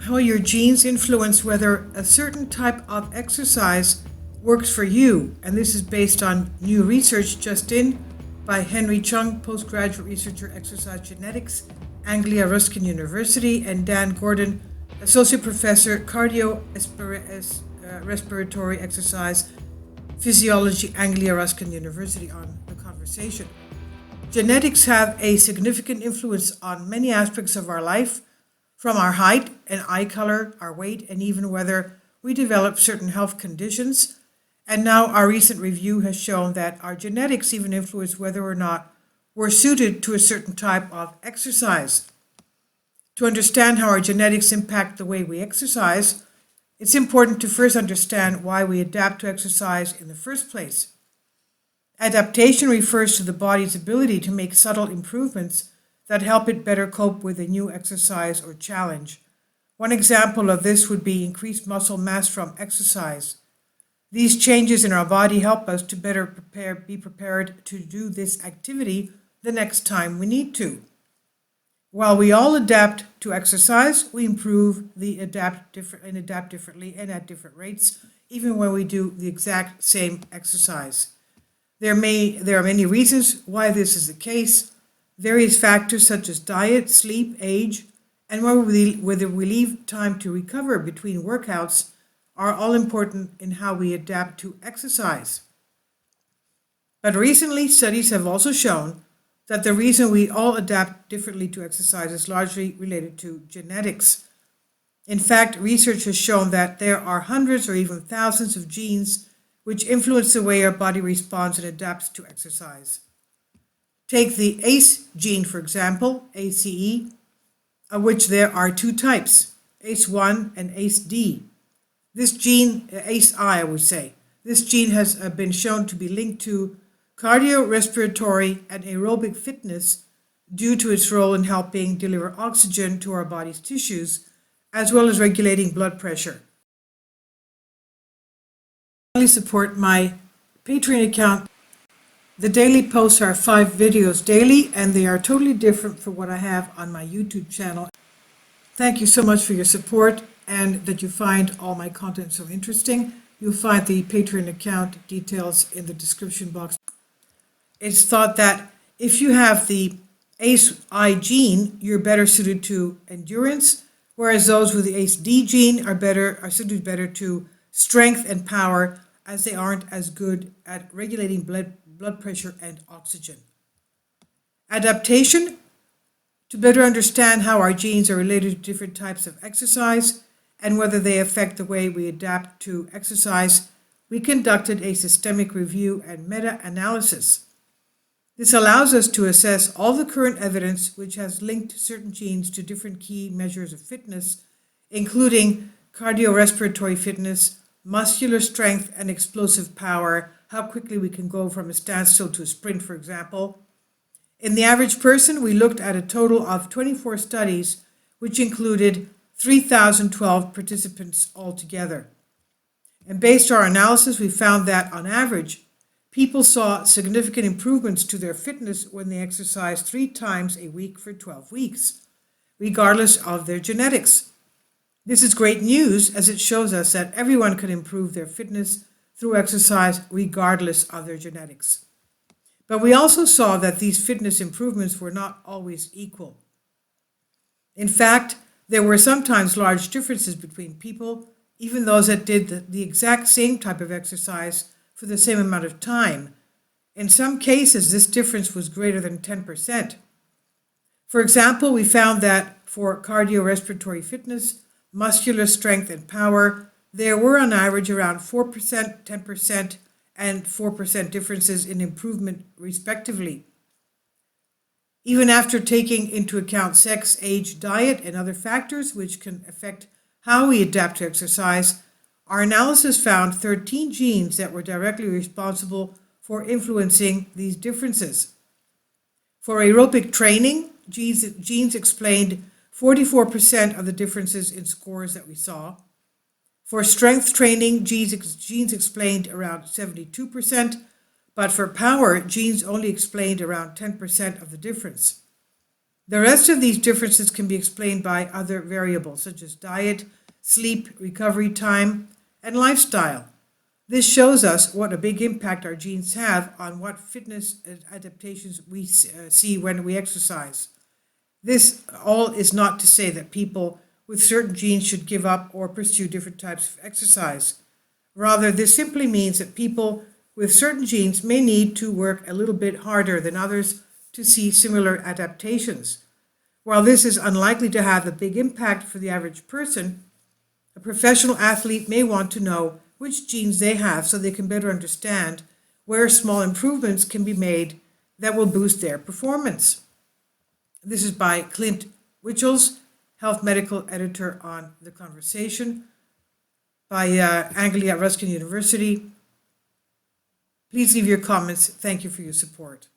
how your genes influence whether a certain type of exercise works for you. And this is based on new research just in by Henry Chung, postgraduate researcher, exercise genetics, Anglia Ruskin University, and Dan Gordon, associate professor, respiratory exercise physiology, Anglia Ruskin University, on the conversation. Genetics have a significant influence on many aspects of our life, from our height and eye color, our weight, and even whether we develop certain health conditions. And now our recent review has shown that our genetics even influence whether or not we're suited to a certain type of exercise. To understand how our genetics impact the way we exercise, it's important to first understand why we adapt to exercise in the first place. Adaptation refers to the body's ability to make subtle improvements that help it better cope with a new exercise or challenge. One example of this would be increased muscle mass from exercise. These changes in our body help us to better be prepared to do this activity the next time we need to. While we all adapt to exercise, we improve and adapt differently and at different rates, even when we do the exact same exercise. There are many reasons why this is the case. Various factors such as diet, sleep, age, and whether we leave time to recover between workouts are all important in how we adapt to exercise. But recently, studies have also shown that the reason we all adapt differently to exercise is largely related to genetics. In fact, research has shown that there are hundreds or even thousands of genes which influence the way our body responds and adapts to exercise. Take the ACE gene, for example, ACE, of which there are two types, ACE1 and ACE-D. This gene, ACE-I, I would say, this gene has been shown to be linked to cardiorespiratory and aerobic fitness due to its role in helping deliver oxygen to our body's tissues, as well as regulating blood pressure. I support my Patreon account. The daily posts are 5 videos daily, and they are totally different from what I have on my YouTube channel. Thank you so much for your support and that you find all my content so interesting. You'll find the Patreon account details in the description box. It's thought that if you have the ACE-I gene, you're better suited to endurance, whereas those with the ACE-D gene are suited better to strength and power, as they aren't as good at regulating blood pressure and oxygen. Adaptation. To better understand how our genes are related to different types of exercise and whether they affect the way we adapt to exercise, we conducted a systemic review and meta-analysis. This allows us to assess all the current evidence which has linked certain genes to different key measures of fitness, including cardiorespiratory fitness, muscular strength and explosive power, how quickly we can go from a standstill to a sprint, for example. In the average person, we looked at a total of 24 studies, which included 3,012 participants altogether. And based on our analysis, we found that, on average, people saw significant improvements to their fitness when they exercised 3 times a week for 12 weeks, regardless of their genetics. This is great news, as it shows us that everyone can improve their fitness through exercise regardless of their genetics. But we also saw that these fitness improvements were not always equal. In fact, there were sometimes large differences between people, even those that did the exact same type of exercise for the same amount of time. In some cases, this difference was greater than 10%. For example, we found that for cardiorespiratory fitness, muscular strength and power, there were on average around 4%, 10%, and 4% differences in improvement respectively. Even after taking into account sex, age, diet, and other factors which can affect how we adapt to exercise, our analysis found 13 genes that were directly responsible for influencing these differences. For aerobic training, genes explained 44% of the differences in scores that we saw. For strength training, genes explained around 72%, but for power, genes only explained around 10% of the difference. The rest of these differences can be explained by other variables such as diet, sleep, recovery time, and lifestyle. This shows us what a big impact our genes have on what fitness adaptations we see when we exercise. This all is not to say that people with certain genes should give up or pursue different types of exercise. Rather, this simply means that people with certain genes may need to work a little bit harder than others to see similar adaptations. While this is unlikely to have a big impact for the average person, a professional athlete may want to know which genes they have so they can better understand where small improvements can be made that will boost their performance. This is by Clint Wichels, Health Medical Editor on The Conversation, by Anglia Ruskin University. Please leave your comments. Thank you for your support.